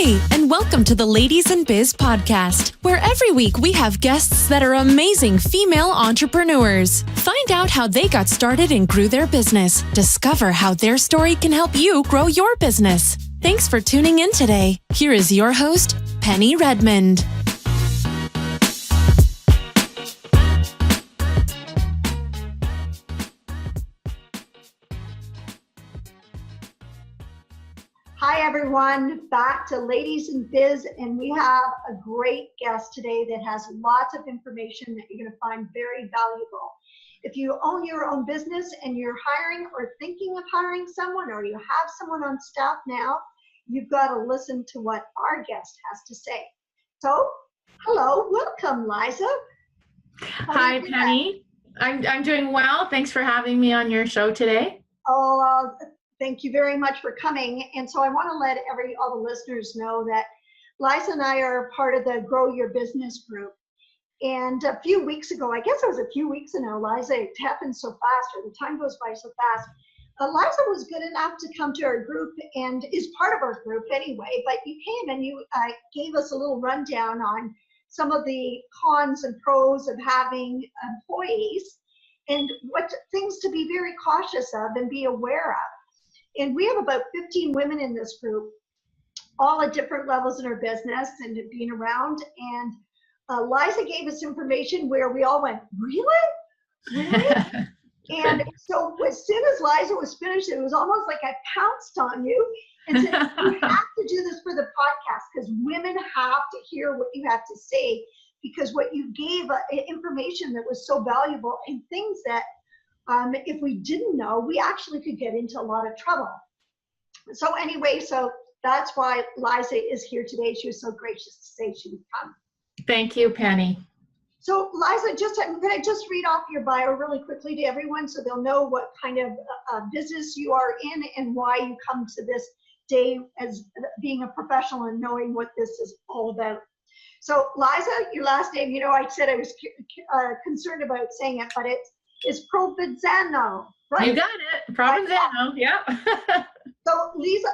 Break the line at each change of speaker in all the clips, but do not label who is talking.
Hey, and welcome to the Ladies in Biz podcast, where every week we have guests that are amazing female entrepreneurs. Find out how they got started and grew their business. Discover how their story can help you grow your business. Thanks for tuning in today. Here is your host, Penny Redmond.
Hi everyone, back to Ladies in Biz, and we have a great guest today that has lots of information that you're going to find very valuable. If you own your own business and you're hiring or thinking of hiring someone, or you have someone on staff now, you've got to listen to what our guest has to say. So, hello, welcome, Liza.
Hi, Penny. I'm doing well. Thanks for having me on your show today.
Thank you very much for coming. And so I want to let all the listeners know that Liza and I are part of the Grow Your Business group. And a few weeks ago, I guess it was a few weeks ago, Liza, it happened so fast, or the time goes by so fast. Liza was good enough to come to our group and is part of our group anyway, but you came and you gave us a little rundown on some of the cons and pros of having employees and what things to be very cautious of and be aware of. And we have about 15 women in this group, all at different levels in our business and being around. And Liza gave us information where we all went, really? And so as soon as Liza was finished, it was almost like I pounced on you and said, you have to do this for the podcast because women have to hear what you have to say, because what you gave information that was so valuable and things that if we didn't know, we actually could get into a lot of trouble. So anyway, so that's why Liza is here today. She was so gracious to say she would come.
Thank you, Penny.
So Liza, I'm going to just read off your bio really quickly to everyone so they'll know what kind of business you are in and why you come to this day as being a professional and knowing what this is all about. So Liza, your last name, I said I was concerned about saying it, but it's Provenzano, right?
You got it, Provenzano, yeah.
So Liza,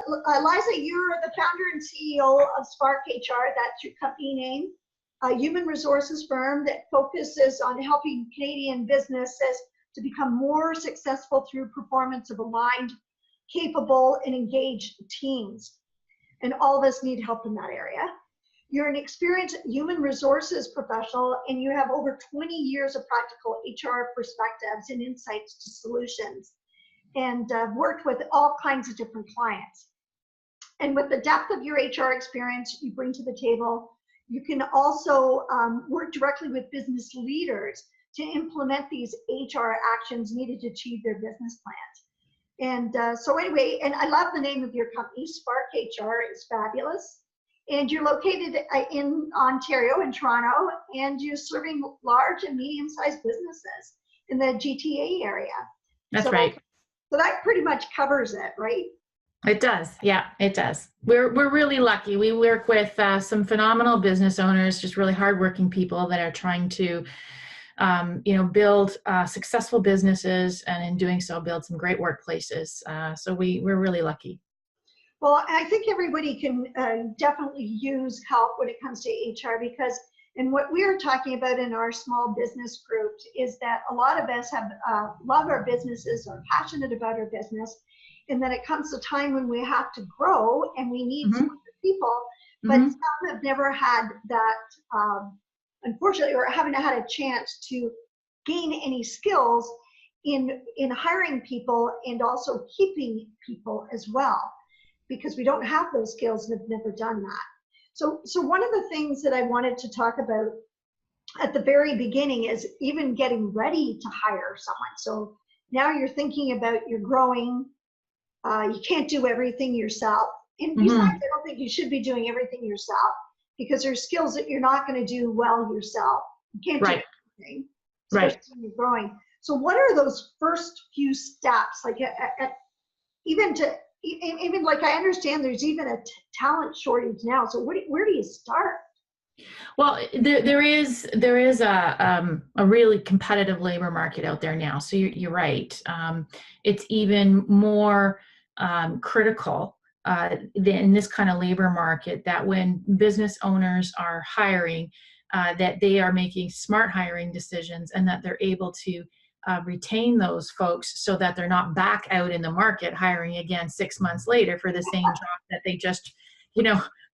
you're the founder and CEO of SparkHR, that's your company name, a human resources firm that focuses on helping Canadian businesses to become more successful through performance of aligned, capable, and engaged teams. And all of us need help in that area. You're an experienced human resources professional, and you have over 20 years of practical HR perspectives and insights to solutions, and worked with all kinds of different clients. And with the depth of your HR experience you bring to the table, you can also work directly with business leaders to implement these HR actions needed to achieve their business plans. And so anyway, and I love the name of your company, SparkHR is fabulous. And you're located in Ontario, in Toronto, and you're serving large and medium-sized businesses in the GTA area.
That's right.
So that pretty much covers it, right?
It does. Yeah, it does. We're really lucky. We work with some phenomenal business owners, just really hardworking people that are trying to, build successful businesses, and in doing so, build some great workplaces. So we're really lucky.
Well, I think everybody can definitely use help when it comes to HR and what we're talking about in our small business groups is that a lot of us have love our businesses, are passionate about our business, and then it comes a time when we have to grow and we need some other people, but some have never had that, unfortunately, or haven't had a chance to gain any skills in hiring people and also keeping people as well, because we don't have those skills and have never done that. So one of the things that I wanted to talk about at the very beginning is even getting ready to hire someone. So now you're thinking about you're growing, you can't do everything yourself. And besides, I don't think you should be doing everything yourself because there's skills that you're not going to do well yourself. You can't do everything, especially when you're growing. So what are those first few steps? Like even like I understand there's even a talent shortage now. So where do you start?
Well, there is a really competitive labor market out there now. So you're right. It's even more critical in this kind of labor market, that when business owners are hiring, that they are making smart hiring decisions, and that they're able to retain those folks so that they're not back out in the market hiring again 6 months later for the same job that they just,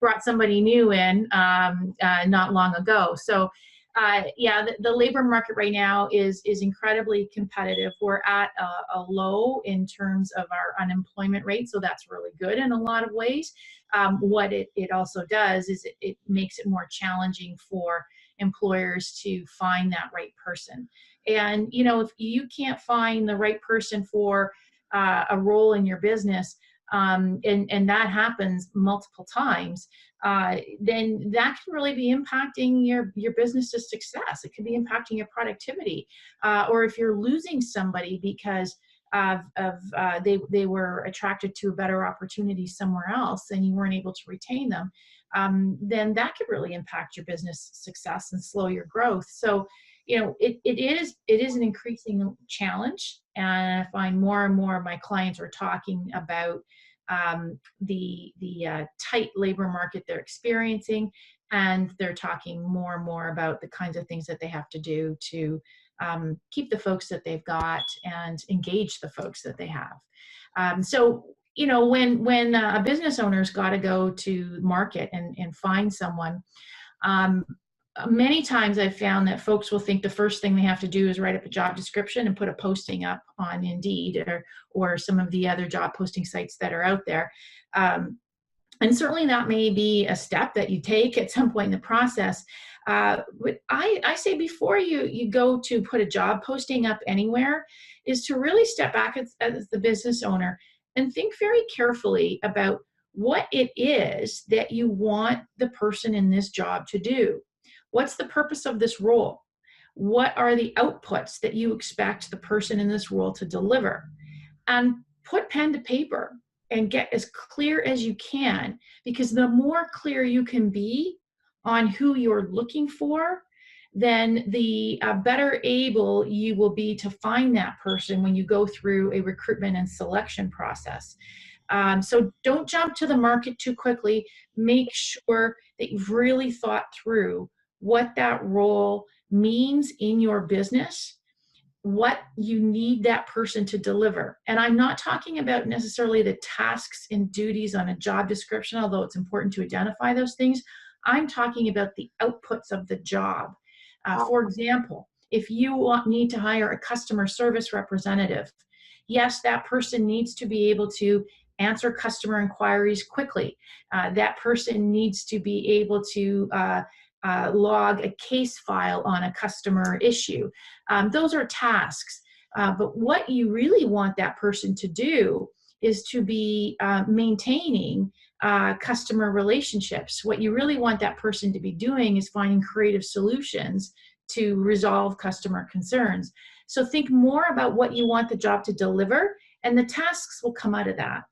brought somebody new in not long ago. So the labor market right now is incredibly competitive. We're at a low in terms of our unemployment rate, so that's really good in a lot of ways. What it also does is it makes it more challenging for employers to find that right person. And if you can't find the right person for a role in your business, and that happens multiple times, then that can really be impacting your business's success. It could be impacting your productivity, or if you're losing somebody because they were attracted to a better opportunity somewhere else and you weren't able to retain them, then that could really impact your business success and slow your growth. So it is an increasing challenge, and I find more and more of my clients are talking about the tight labor market they're experiencing, and they're talking more and more about the kinds of things that they have to do to keep the folks that they've got and engage the folks that they have. So when a business owner's got to go to market and find someone, many times I've found that folks will think the first thing they have to do is write up a job description and put a posting up on Indeed or some of the other job posting sites that are out there. And certainly that may be a step that you take at some point in the process. But I say before you go to put a job posting up anywhere is to really step back as the business owner and think very carefully about what it is that you want the person in this job to do. What's the purpose of this role? What are the outputs that you expect the person in this role to deliver? And put pen to paper and get as clear as you can, because the more clear you can be on who you're looking for, then the better able you will be to find that person when you go through a recruitment and selection process. So don't jump to the market too quickly. Make sure that you've really thought through what that role means in your business, what you need that person to deliver. And I'm not talking about necessarily the tasks and duties on a job description, although it's important to identify those things. I'm talking about the outputs of the job. For example, if you need to hire a customer service representative, yes, that person needs to be able to answer customer inquiries quickly. That person needs to be able to log a case file on a customer issue. Those are tasks. But what you really want that person to do is to be maintaining customer relationships. What you really want that person to be doing is finding creative solutions to resolve customer concerns. So think more about what you want the job to deliver, and the tasks will come out of that.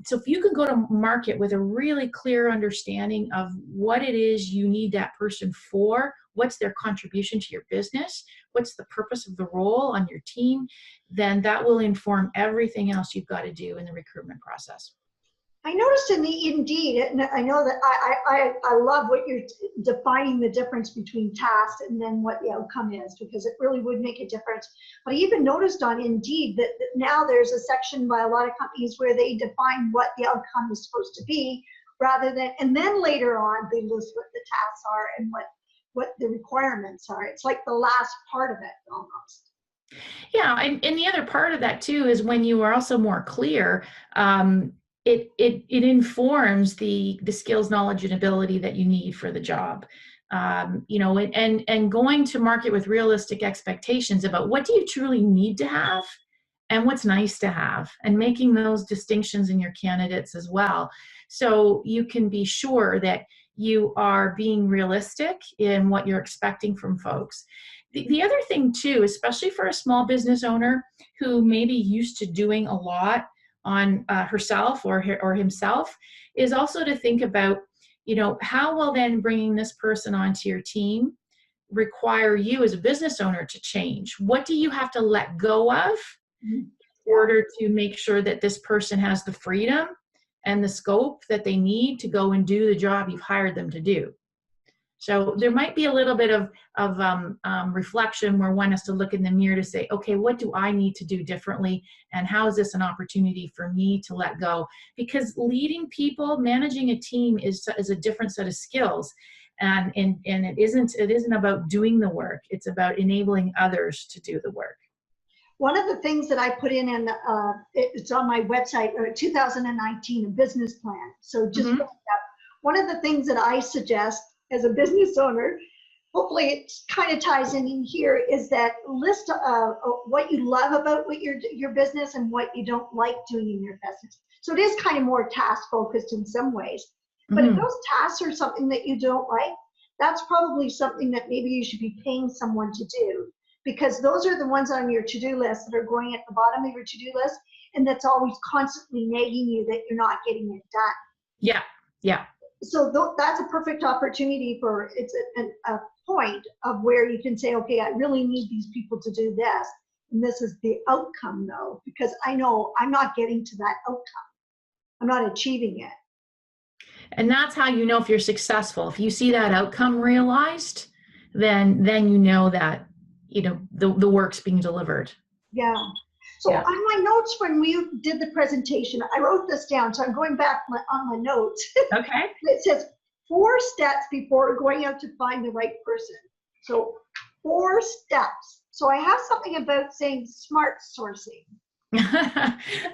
So if you can go to market with a really clear understanding of what it is you need that person for, what's their contribution to your business, what's the purpose of the role on your team, then that will inform everything else you've got to do in the recruitment process.
I noticed in the Indeed, and I know that I love what you're defining the difference between tasks and then what the outcome is, because it really would make a difference. But I even noticed on Indeed that now there's a section by a lot of companies where they define what the outcome is supposed to be, rather than, and then later on they list what the tasks are and what the requirements are. It's like the last part of it almost.
Yeah, and the other part of that too is when you are also more clear, it informs the skills, knowledge, and ability that you need for the job. And going to market with realistic expectations about what do you truly need to have and what's nice to have, and making those distinctions in your candidates as well. So you can be sure that you are being realistic in what you're expecting from folks. The other thing too, especially for a small business owner who may be used to doing a lot on herself or himself, is also to think about, how will then bringing this person onto your team require you as a business owner to change? What do you have to let go of in order to make sure that this person has the freedom and the scope that they need to go and do the job you've hired them to do. So there might be a little bit of reflection where one has to look in the mirror to say, okay, what do I need to do differently? And how is this an opportunity for me to let go? Because leading people, managing a team is a different set of skills. And it isn't about doing the work. It's about enabling others to do the work.
One of the things that I put in, and it's on my website, 2019, a business plan. So just look it up. One of the things that I suggest as a business owner, hopefully it kind of ties in here, is that list what you love about what your business and what you don't like doing in your business. So it is kind of more task focused in some ways. But if those tasks are something that you don't like, that's probably something that maybe you should be paying someone to do, because those are the ones on your to-do list that are going at the bottom of your to-do list, and that's always constantly nagging you that you're not getting it done.
Yeah, yeah.
So that's a perfect opportunity for, it's a point of where you can say, okay, I really need these people to do this. And this is the outcome though, because I know I'm not getting to that outcome. I'm not achieving it.
And that's how you know if you're successful. If you see that outcome realized, then you know that, you know, the work's being delivered.
Yeah. So on my notes when we did the presentation, I wrote this down. So I'm going back on my notes.
Okay.
It says 4 steps before going out to find the right person. So 4 steps. So I have something about saying smart sourcing.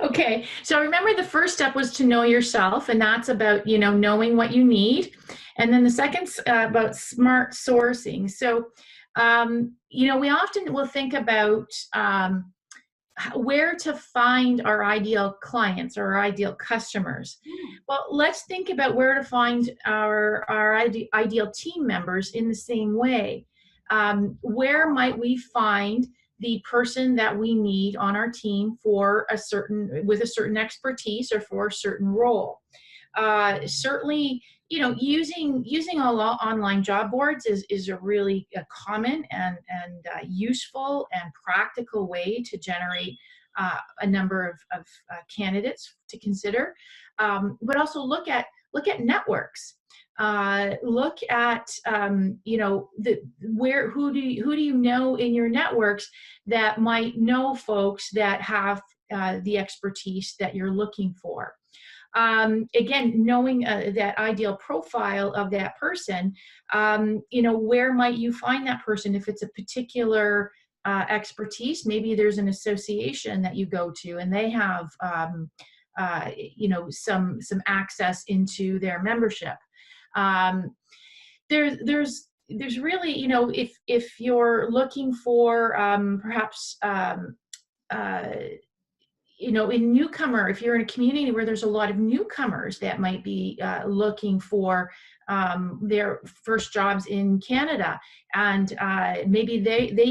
Okay, so remember the first step was to know yourself, and that's about, you know, knowing what you need. And then the second about smart sourcing. So, you know, we often will think about where to find our ideal clients or our ideal customers. Well, let's think about where to find our ideal team members in the same way. Where might we find the person that we need on our team for with a certain expertise or for a certain role? Certainly, you know, using online job boards is a really common and useful and practical way to generate a number of candidates to consider. But also look at networks. Look at you know, who do you know in your networks that might know folks that have the expertise that you're looking for. Again, knowing that ideal profile of that person, you know, where might you find that person? If it's a particular expertise, maybe there's an association that you go to and they have you know, some access into their membership. There's really, you know, if you're looking for perhaps you know, in newcomer, if you're in a community where there's a lot of newcomers that might be looking for their first jobs in Canada, and maybe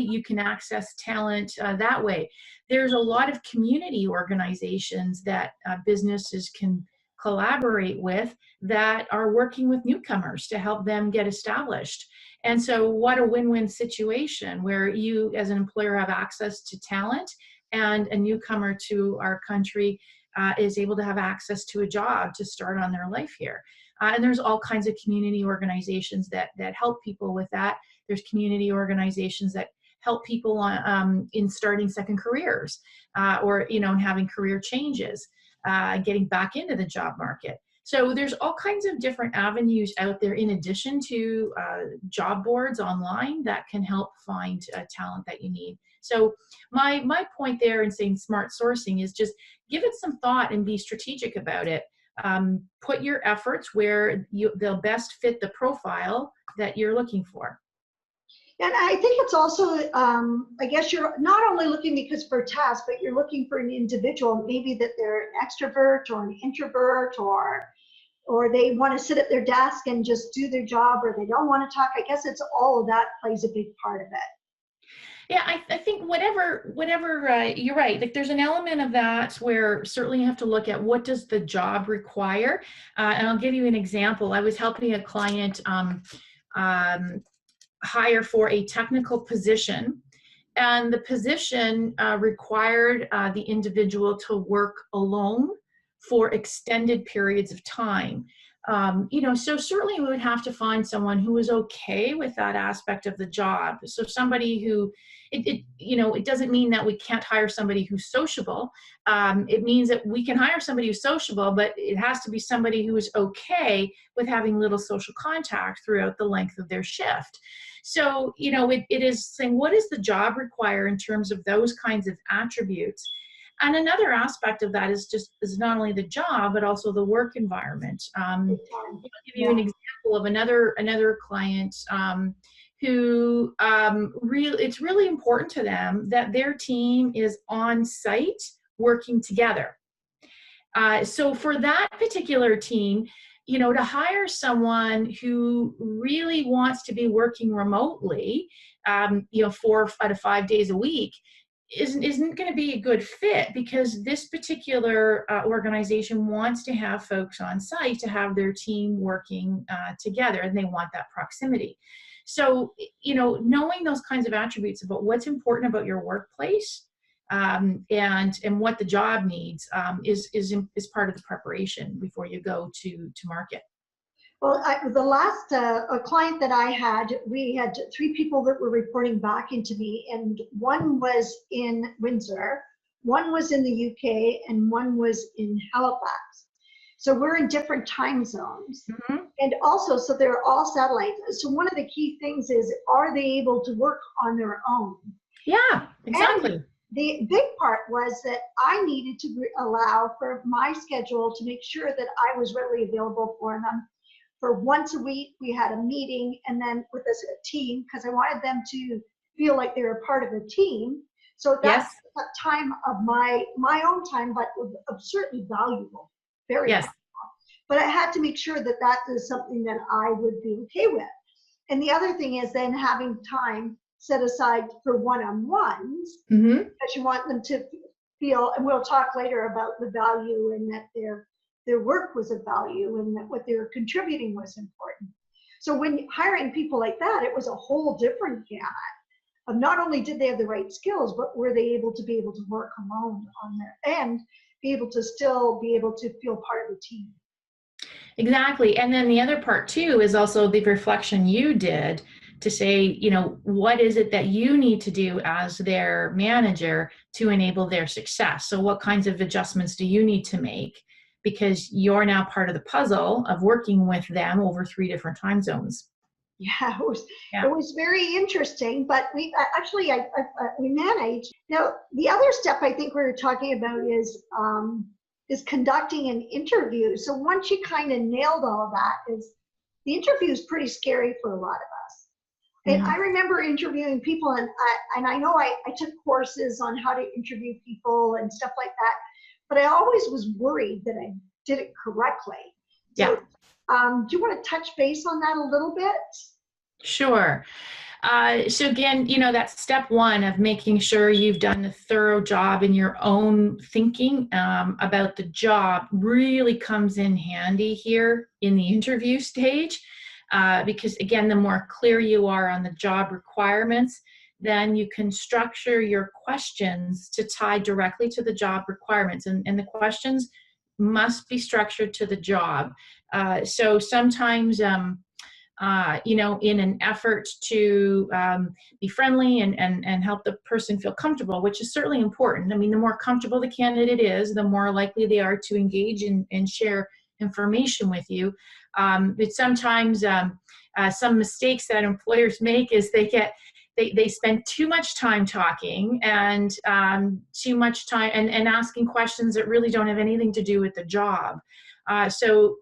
you can access talent that way. There's a lot of community organizations that businesses can collaborate with that are working with newcomers to help them get established. And so what a win-win situation where you as an employer have access to talent, and a newcomer to our country is able to have access to a job to start on their life here. And there's all kinds of community organizations that help people with that. There's community organizations that help people in starting second careers or, you know, having career changes, getting back into the job market. So there's all kinds of different avenues out there in addition to job boards online that can help find talent that you need. So my point there in saying smart sourcing is just give it some thought and be strategic about it. Put your efforts where they'll best fit the profile that you're looking for.
And I think it's also, I guess you're not only looking because for tasks, but you're looking for an individual, maybe that they're an extrovert or an introvert, or they want to sit at their desk and just do their job, or they don't want to talk. I guess it's all of that plays a big part of it.
Yeah, I think whatever you're right. Like there's an element of that where certainly you have to look at what does the job require. And I'll give you an example. I was helping a client hire for a technical position, and the position required the individual to work alone for extended periods of time. So certainly we would have to find someone who is okay with that aspect of the job. So somebody who, it doesn't mean that we can't hire somebody who's sociable. It means that we can hire somebody who's sociable, but it has to be somebody who is okay with having little social contact throughout the length of their shift. So, it is saying, what does the job require in terms of those kinds of attributes? And another aspect of that is not only the job, but also the work environment. I'll give you an example of another client who it's really important to them that their team is on site working together. So for that particular team, to hire someone who really wants to be working remotely, 4 out of 5 days a week, isn't going to be a good fit, because this particular organization wants to have folks on site to have their team working together, and they want that proximity. So, knowing those kinds of attributes about what's important about your workplace and what the job needs is part of the preparation before you go to market.
Well, the last a client that I had, we had 3 people that were reporting back into me, and one was in Windsor, one was in the UK, and one was in Halifax. So we're in different time zones. Mm-hmm. And also, so they're all satellites. So one of the key things is, are they able to work on their own?
Yeah, exactly.
And the big part was that I needed to allow for my schedule to make sure that I was readily available for them. For once a week, we had a meeting, and then with us a team, because I wanted them to feel like they were part of a team. So that's a time of my own time, but certainly valuable, very valuable. But I had to make sure that that is something that I would be okay with. And the other thing is then having time set aside for one-on-ones, because you want them to feel, and we'll talk later about the value, and that their work was of value, and that what they were contributing was important. So when hiring people like that, it was a whole different gamut of not only did they have the right skills, but were they able to work alone on their end, be able to still be able to feel part of the team.
Exactly. And then the other part too is also the reflection you did to say, what is it that you need to do as their manager to enable their success? So what kinds of adjustments do you need to make? Because you're now part of the puzzle of working with them over 3 different time zones.
Yeah, it was very interesting, but we actually we managed. Now, the other step I think we were talking about is conducting an interview. So once you kind of nailed all of that, the interview is pretty scary for a lot of us. And I remember interviewing people, and I know I took courses on how to interview people and stuff like that, but I always was worried that I did it correctly. So, do you want to touch base on that a little bit?
Sure. So again, that's step 1 of making sure you've done a thorough job in your own thinking about the job really comes in handy here in the interview stage. Because again, the more clear you are on the job requirements, then you can structure your questions to tie directly to the job requirements. And the questions must be structured to the job. So sometimes, in an effort to be friendly and help the person feel comfortable, which is certainly important. I mean, the more comfortable the candidate is, the more likely they are to engage and share information with you. But sometimes some mistakes that employers make is they spend too much time talking and too much time and asking questions that really don't have anything to do with the job. So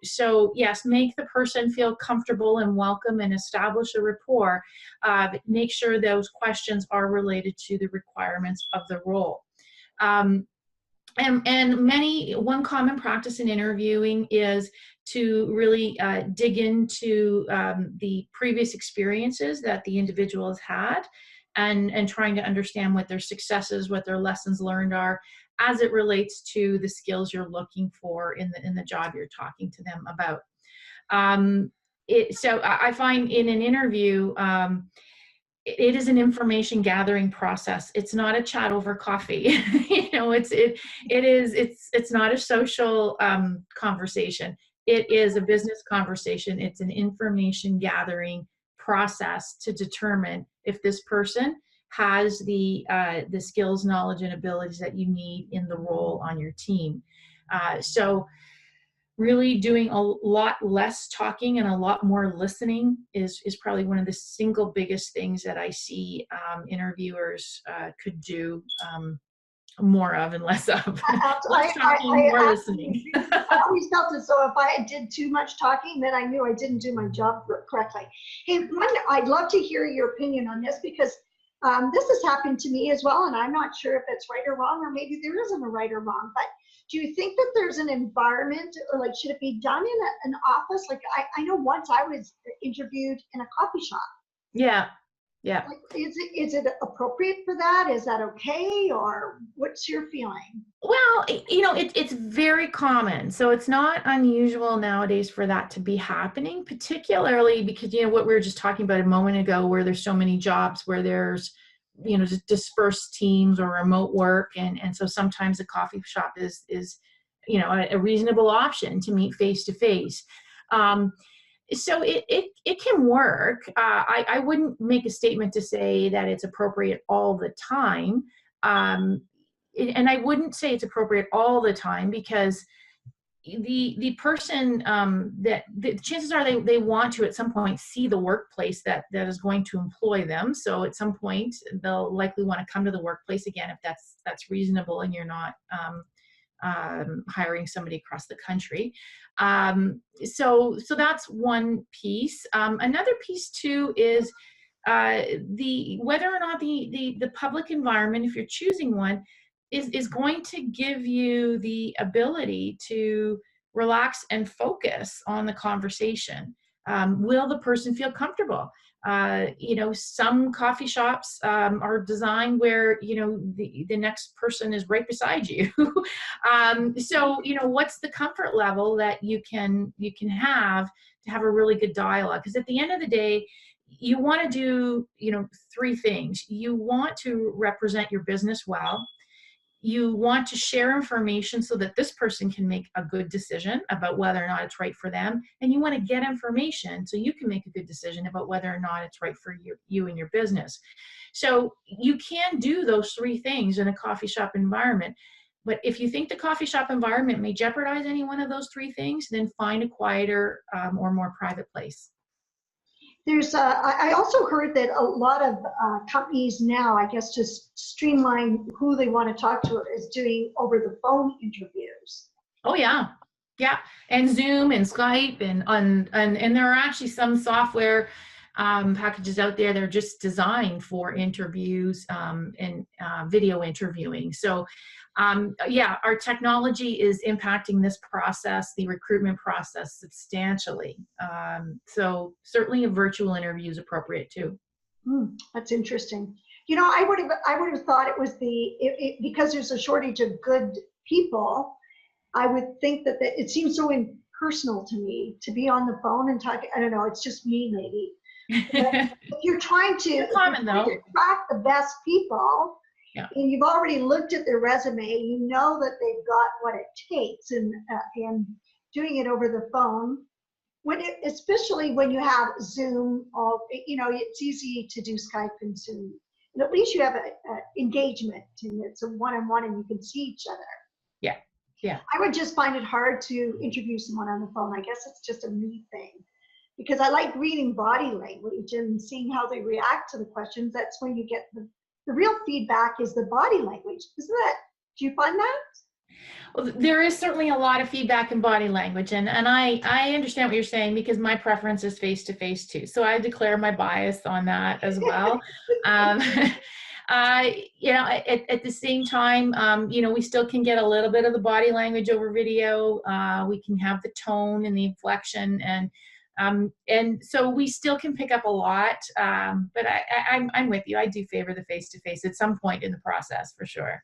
yes, make the person feel comfortable and welcome and establish a rapport, but make sure those questions are related to the requirements of the role. And one common practice in interviewing is to really dig into the previous experiences that the individual has had, and trying to understand what their successes, what their lessons learned are, as it relates to the skills you're looking for in the job you're talking to them about. So I find in an interview, it is an information gathering process. It's not a chat over coffee. It's not a social conversation. It is a business conversation. It's an information gathering process to determine if this person has the skills, knowledge, and abilities that you need in the role on your team. So really doing a lot less talking and a lot more listening is probably one of the single biggest things that I see interviewers could do more of and less of. Less talking, more listening.
I always felt as though if I did too much talking, then I knew I didn't do my job correctly. Hey, I'd love to hear your opinion on this, because this has happened to me as well, and I'm not sure if it's right or wrong, or maybe there isn't a right or wrong, but do you think that there's an environment, or like, should it be done in an office? Like, I know once I was interviewed in a coffee shop.
Yeah. Yeah.
Like, is it appropriate for that? Is that okay? Or what's your feeling?
Well, it's very common. So it's not unusual nowadays for that to be happening, particularly because, what we were just talking about a moment ago, where there's so many jobs where there's, just dispersed teams or remote work. And so sometimes a coffee shop is a reasonable option to meet face to face. So it can work. I wouldn't make a statement to say that it's appropriate all the time. And I wouldn't say it's appropriate all the time, because the person that the chances are they want to at some point see the workplace that is going to employ them. So at some point they'll likely want to come to the workplace again, if that's reasonable and you're not hiring somebody across the country. So that's one piece. Another piece too is whether or not the public environment, if you're choosing one, is going to give you the ability to relax and focus on the conversation. Will the person feel comfortable? Some coffee shops are designed where, the next person is right beside you. So, what's the comfort level that you can have to have a really good dialogue? Because at the end of the day, you want to do, three things. You want to represent your business well. You want to share information so that this person can make a good decision about whether or not it's right for them. And you want to get information so you can make a good decision about whether or not it's right for you and your business. So you can do those three things in a coffee shop environment. But if you think the coffee shop environment may jeopardize any one of those three things, then find a quieter or more private place.
I also heard that a lot of companies now, I guess, just streamline who they want to talk to is doing over the phone interviews.
Oh yeah, yeah, and Zoom and Skype and there are actually some software packages out there that are just designed for interviews and video interviewing. So our technology is impacting this process, the recruitment process, substantially. So certainly a virtual interview is appropriate too.
That's interesting. I would have thought it was because there's a shortage of good people. I would think that it seems so impersonal to me to be on the phone and talk. I don't know. It's just me, maybe. If you're trying to attract the best people. Yeah. And you've already looked at their resume, you know that they've got what it takes, and doing it over the phone, especially when you have Zoom, it's easy to do Skype and Zoom. And at least you have an engagement, and it's a one-on-one, and you can see each other.
Yeah, yeah.
I would just find it hard to interview someone on the phone. I guess it's just a me thing, because I like reading body language and seeing how they react to the questions. That's when you get the real feedback is the body language, isn't it? Do you find that?
Well, there is certainly a lot of feedback in body language, and I understand what you're saying, because my preference is face-to-face too. So I declare my bias on that as well. At the same time, we still can get a little bit of the body language over video. We can have the tone and the inflection, and so we still can pick up a lot, but I'm with you. I do favor the face-to-face at some point in the process, for sure.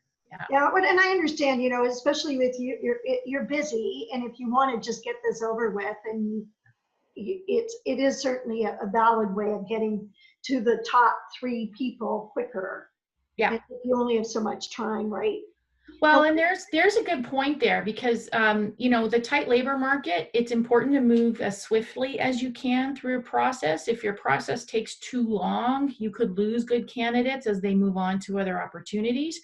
Yeah, and I understand, especially with you, you're busy, and if you want to just get this over with, and it is certainly a valid way of getting to the top 3 people quicker.
Yeah.
And you only have so much time, right?
Well, and there's a good point there because, the tight labor market, it's important to move as swiftly as you can through a process. If your process takes too long, you could lose good candidates as they move on to other opportunities.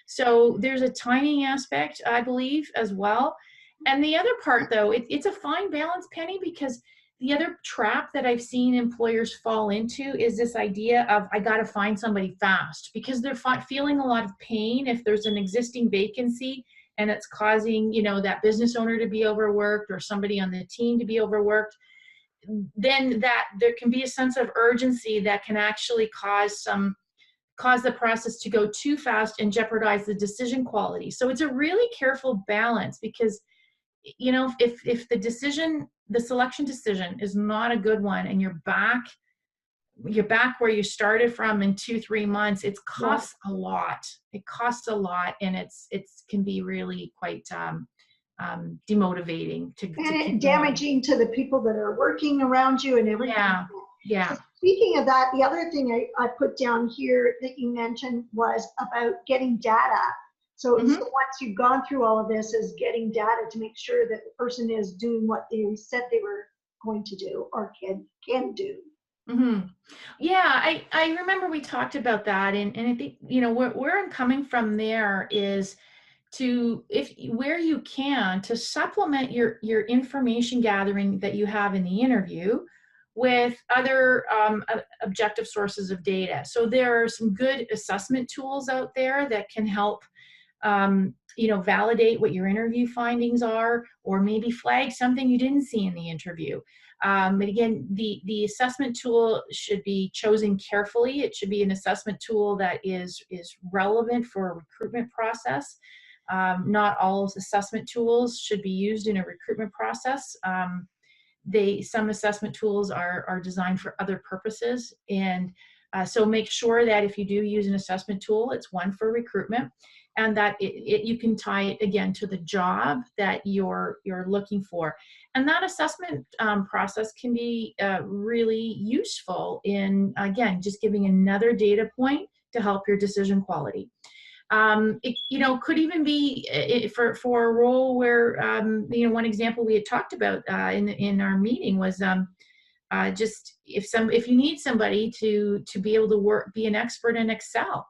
So there's a timing aspect, I believe, as well. And the other part, though, it's a fine balance, Penny, because the other trap that I've seen employers fall into is this idea of, I got to find somebody fast, because they're feeling a lot of pain if there's an existing vacancy and it's causing, that business owner to be overworked or somebody on the team to be overworked. Then that there can be a sense of urgency that can actually cause the process to go too fast and jeopardize the decision quality. So it's a really careful balance, because if the selection decision is not a good one and you're back where you started from in 2-3 months, it costs a lot. It costs a lot, and it can be really quite demotivating to keep
damaging to the people that are working around you and everything.
Yeah.
So speaking of that, the other thing I put down here that you mentioned was about getting data. So once you've gone through all of this, is getting data to make sure that the person is doing what they said they were going to do or can do.
Mm-hmm. Yeah, I remember we talked about that, and I think where I'm coming from there is to, where you can, to supplement your information gathering that you have in the interview with other objective sources of data. So there are some good assessment tools out there that can help validate what your interview findings are, or maybe flag something you didn't see in the interview. But again, the assessment tool should be chosen carefully. It should be an assessment tool that is relevant for a recruitment process. Not all assessment tools should be used in a recruitment process. Some assessment tools are designed for other purposes, and so make sure that if you do use an assessment tool, it's one for recruitment, and that you can tie it again to the job that you're looking for. And that assessment process can be really useful in, again, just giving another data point to help your decision quality. It could even be for a role where, one example we had talked about in our meeting was just if you need somebody to be able to be an expert in Excel.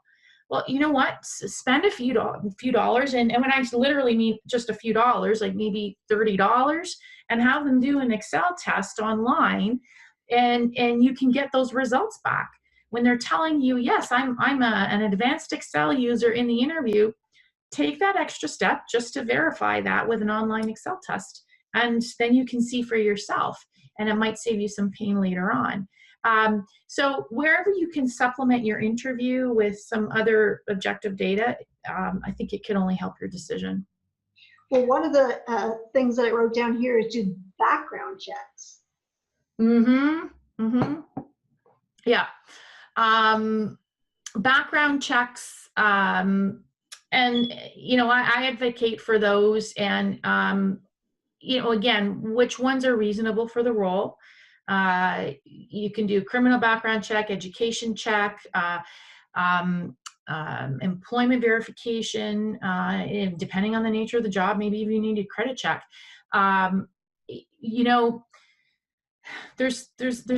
Well, you know what? Spend a few dollars, and when I literally mean just a few dollars, like maybe $30, and have them do an Excel test online, and you can get those results back. When they're telling you, yes, I'm an advanced Excel user in the interview, take that extra step just to verify that with an online Excel test, and then you can see for yourself, and it might save you some pain later on. So wherever you can supplement your interview with some other objective data, I think it can only help your decision.
Well, one of the things that I wrote down here is do background checks.
Yeah. Background checks, and I advocate for those, and again, which ones are reasonable for the role. You can do criminal background check, education check, employment verification, depending on the nature of the job, maybe even you need a credit check. There's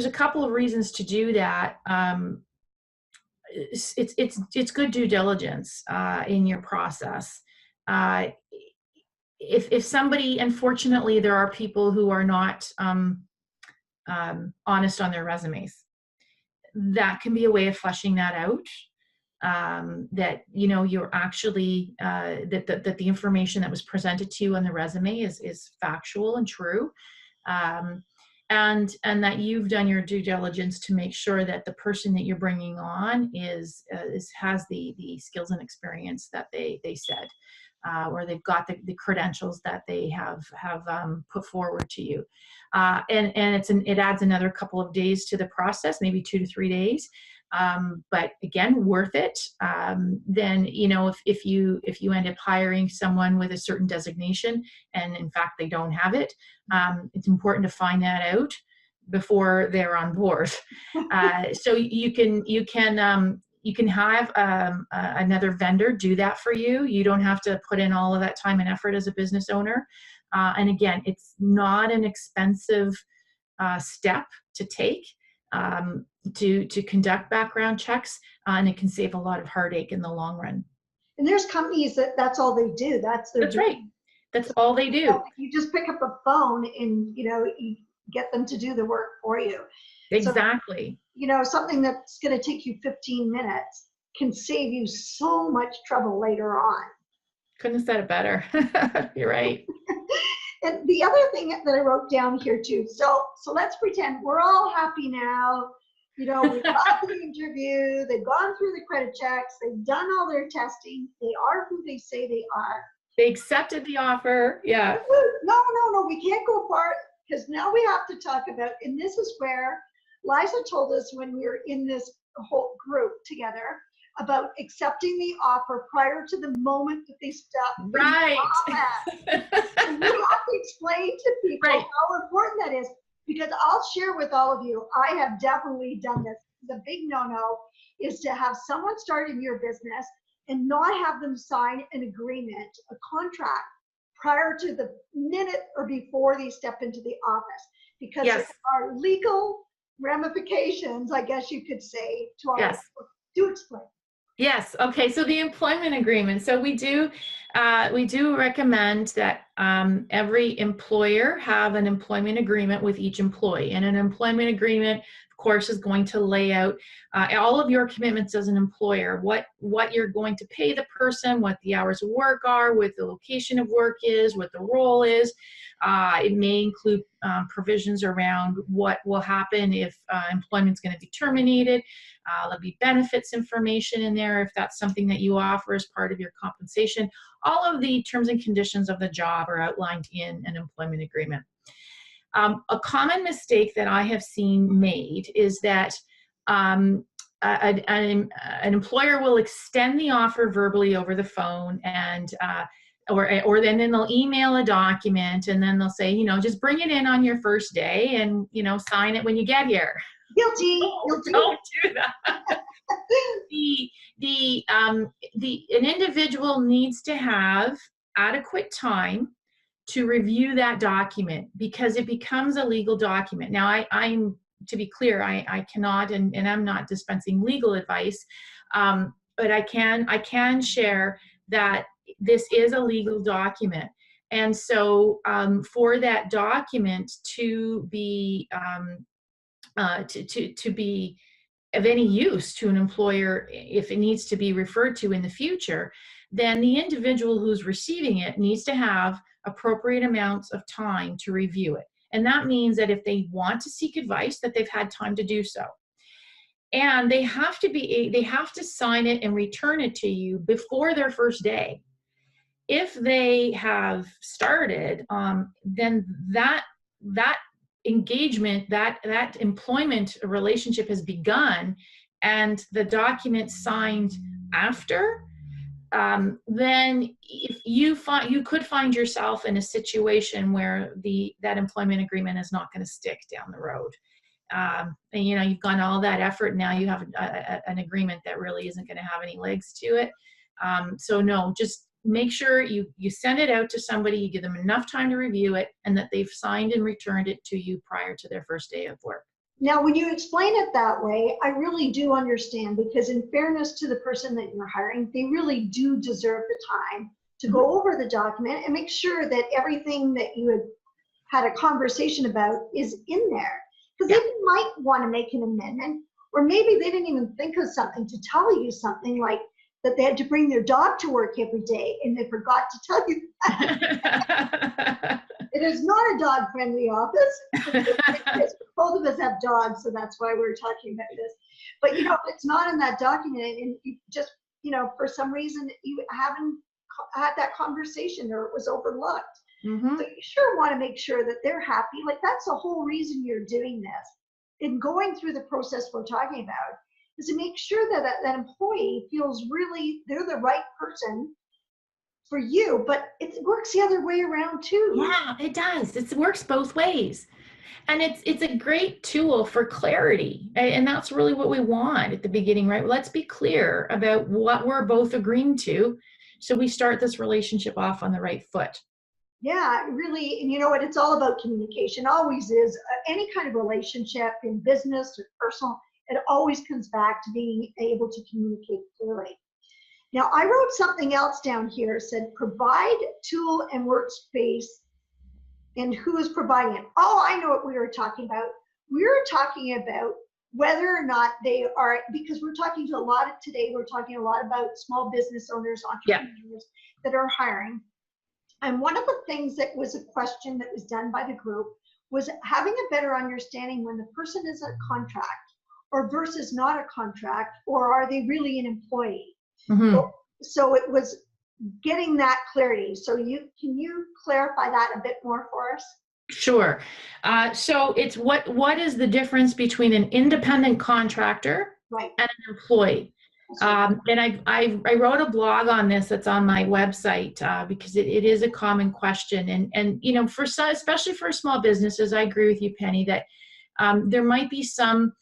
a couple of reasons to do that. It's good due diligence in your process. If somebody, unfortunately, there are people who are not honest on their resumes. That can be a way of fleshing that out. That you're actually that the information that was presented to you on the resume is factual and true, and that you've done your due diligence to make sure that the person that you're bringing on has the skills and experience that they said, or they've got the credentials that they have put forward to you, and it adds another couple of days to the process, maybe 2 to 3 days. But again, worth it. Then, if you end up hiring someone with a certain designation and in fact they don't have it, it's important to find that out, before they're on board. So you can have another vendor do that for you. You don't have to put in all of that time and effort as a business owner. And again, it's not an expensive step to take to conduct background checks, and it can save a lot of heartache in the long run.
And there's companies that's all they do. That's
right. That's all they do.
You just pick up a phone and, you get them to do the work for you.
Exactly.
So, something that's going to take you 15 minutes can save you so much trouble later on.
Couldn't have said it better. You're right.
And the other thing that I wrote down here too, so let's pretend we're all happy now. We've got the interview, they've gone through the credit checks, they've done all their testing, they are who they say they are.
They accepted the offer, yeah.
No, we can't go far, because now we have to talk about, and this is where Liza told us when we were in this whole group together, about accepting the offer prior to the moment that they stop.
Right.
And you have to explain to people how important that is, because I'll share with all of you, I have definitely done this. The big no-no is to have someone start in your business and not have them sign an agreement, a contract, prior to the minute or before they step into the office, because there are legal ramifications, I guess you could say, to all do explain.
Yes. Okay. So the employment agreement. So we do recommend that every employer have an employment agreement with each employee, and an employment agreement, of course, is going to lay out all of your commitments as an employer, what you're going to pay the person, what the hours of work are, what the location of work is, what the role is. It may include provisions around what will happen if employment's going to be terminated. There'll be benefits information in there if that's something that you offer as part of your compensation. All of the terms and conditions of the job are outlined in an employment agreement. A common mistake that I have seen made is that an employer will extend the offer verbally over the phone, and or then they'll email a document, and then they'll say, just bring it in on your first day and, sign it when you get here.
Guilty.
Don't do that. An individual needs to have adequate time to review that document, because it becomes a legal document. Now, I'm to be clear, I cannot, and I'm not dispensing legal advice, but I can share that this is a legal document. And so for that document to be to be of any use to an employer, if it needs to be referred to in the future, then the individual who's receiving it needs to have appropriate amounts of time to review it. And that means that if they want to seek advice, that they've had time to do so. And they have to sign it and return it to you before their first day. If they have started, then that engagement, that employment relationship has begun, and the document signed after, then if you could find yourself in a situation where that employment agreement is not going to stick down the road. And you've gone all that effort, now you have an agreement that really isn't going to have any legs to it. So no, just make sure you send it out to somebody, you give them enough time to review it, and that they've signed and returned it to you prior to their first day of work.
Now, when you explain it that way, I really do understand, because in fairness to the person that you're hiring, they really do deserve the time to go over the document and make sure that everything that you had a conversation about is in there. Because they might want to make an amendment, or maybe they didn't even think of something to tell you something like that they had to bring their dog to work every day, and they forgot to tell you that. It is not a dog-friendly office. Both of us have dogs, so that's why we're talking about this. But, it's not in that document, and you just, for some reason, you haven't had that conversation, or it was overlooked. Mm-hmm. So you sure want to make sure that they're happy. Like, that's the whole reason you're doing this. In going through the process we're talking about, is to make sure that employee feels really they're the right person for you, but it works the other way around too.
Yeah, it does. It works both ways. And it's a great tool for clarity. And that's really what we want at the beginning, right? Let's be clear about what we're both agreeing to, so we start this relationship off on the right foot.
Yeah, really. And you know what? It's all about communication. Always is. Any kind of relationship in business or personal, it always comes back to being able to communicate clearly. Now, I wrote something else down here. It said, provide tool and workspace, and who is providing it. Oh, I know what we were talking about. We were talking about whether or not they are, because we're talking to a lot of today, we're talking a lot about small business owners, entrepreneurs that are hiring. And one of the things that was a question that was done by the group was having a better understanding when the person is a contract or versus not a contract, or are they really an employee?
Mm-hmm.
So it was getting that clarity. So can you clarify that a bit more for us?
Sure. So it's what is the difference between an independent contractor
Right.
and an employee? And I wrote a blog on this that's on my website because it is a common question. And you know, for some, especially for small businesses, I agree with you, Penny, that there might be some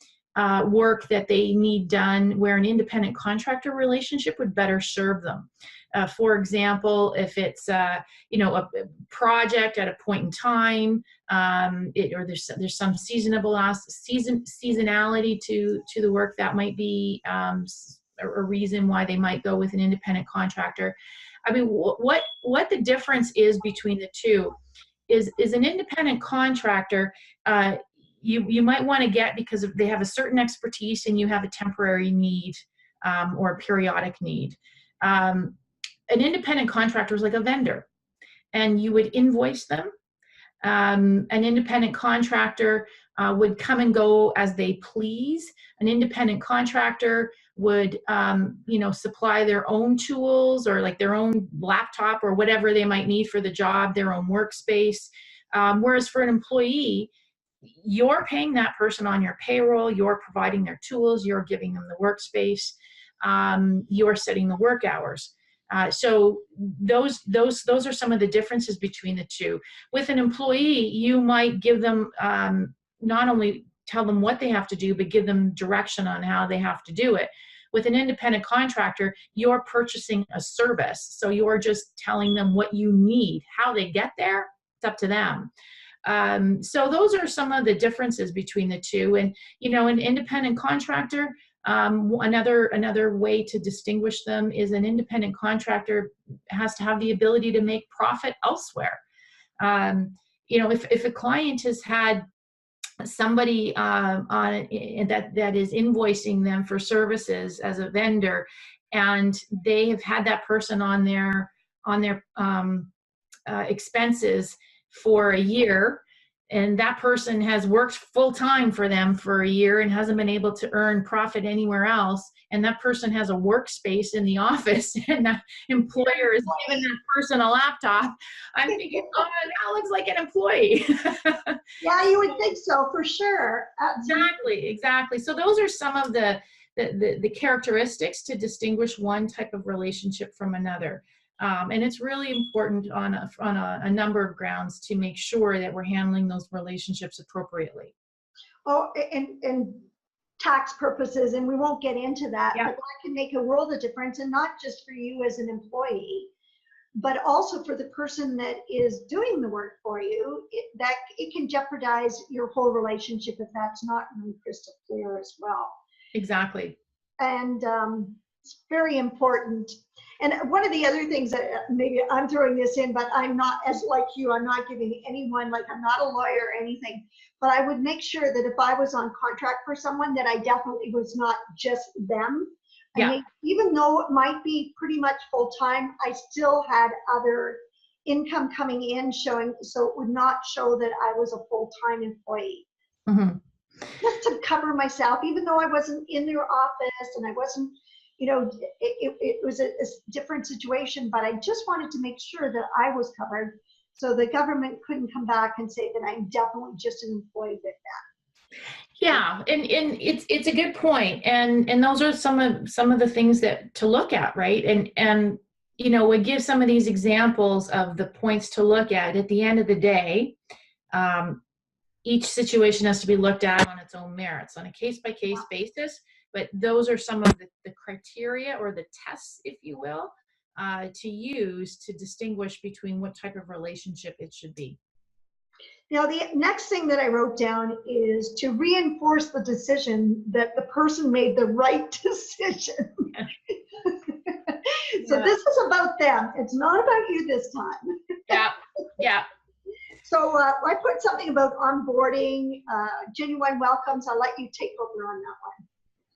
work that they need done where an independent contractor relationship would better serve them. For example, if it's you know, a project at a point in time, or there's some seasonality to the work, that might be a reason why they might go with an independent contractor. I mean, what the difference is between the two is an independent contractor. You might want to get because they have a certain expertise and you have a temporary need or a periodic need. An independent contractor is like a vendor, and you would invoice them. An independent contractor would come and go as they please. An independent contractor would, you know, supply their own tools or like their own laptop or whatever they might need for the job, their own workspace. Whereas for an employee, you're paying that person on your payroll, you're providing their tools, you're giving them the workspace, you're setting the work hours. So those are some of the differences between the two. With an employee, you might give them, not only tell them what they have to do, but give them direction on how they have to do it. With an independent contractor, you're purchasing a service. So you're just telling them what you need. How they get there, it's up to them. So those are some of the differences between the two. And, you know, an independent contractor, another way to distinguish them is an independent contractor has to have the ability to make profit elsewhere. You know, if a client has had somebody that is invoicing them for services as a vendor, and they have had that person on their expenses for a year, and that person has worked full-time for them for a year and hasn't been able to earn profit anywhere else, and that person has a workspace in the office, and that employer is giving that person a laptop, I'm thinking, oh, that looks like an employee.
Yeah, you would think so, for sure.
Exactly. So those are some of the characteristics to distinguish one type of relationship from another. And it's really important on a number of grounds to make sure that we're handling those relationships appropriately.
Oh, and tax purposes, and we won't get into that, but that can make a world of difference, and not just for you as an employee, but also for the person that is doing the work for you. It can jeopardize your whole relationship if that's not really crystal clear as well.
Exactly.
And it's very important. And one of the other things that maybe I'm throwing this in, but I'm not as like you, I'm not giving anyone, like I'm not a lawyer or anything, but I would make sure that if I was on contract for someone, that I definitely was not just them. Yeah. I mean, even though it might be pretty much full-time, I still had other income coming in showing, so it would not show that I was a full-time employee. Mm-hmm. Just to cover myself, even though I wasn't in their office and I wasn't, you know, it was a different situation, but I just wanted to make sure that I was covered so the government couldn't come back and say that I'm definitely just an employee with that.
Yeah, and it's a good point, and those are some of the things that to look at, right? And you know, we give some of these examples of the points to look at the end of the day. each situation has to be looked at on its own merits on a case-by-case basis. But those are some of the criteria or the tests, if you will, to use to distinguish between what type of relationship it should be.
Now, the next thing that I wrote down is to reinforce the decision that the person made the right decision. So this is about them. It's not about you this time.
Yeah.
So I put something about onboarding, genuine welcomes. I'll let you take over on that one.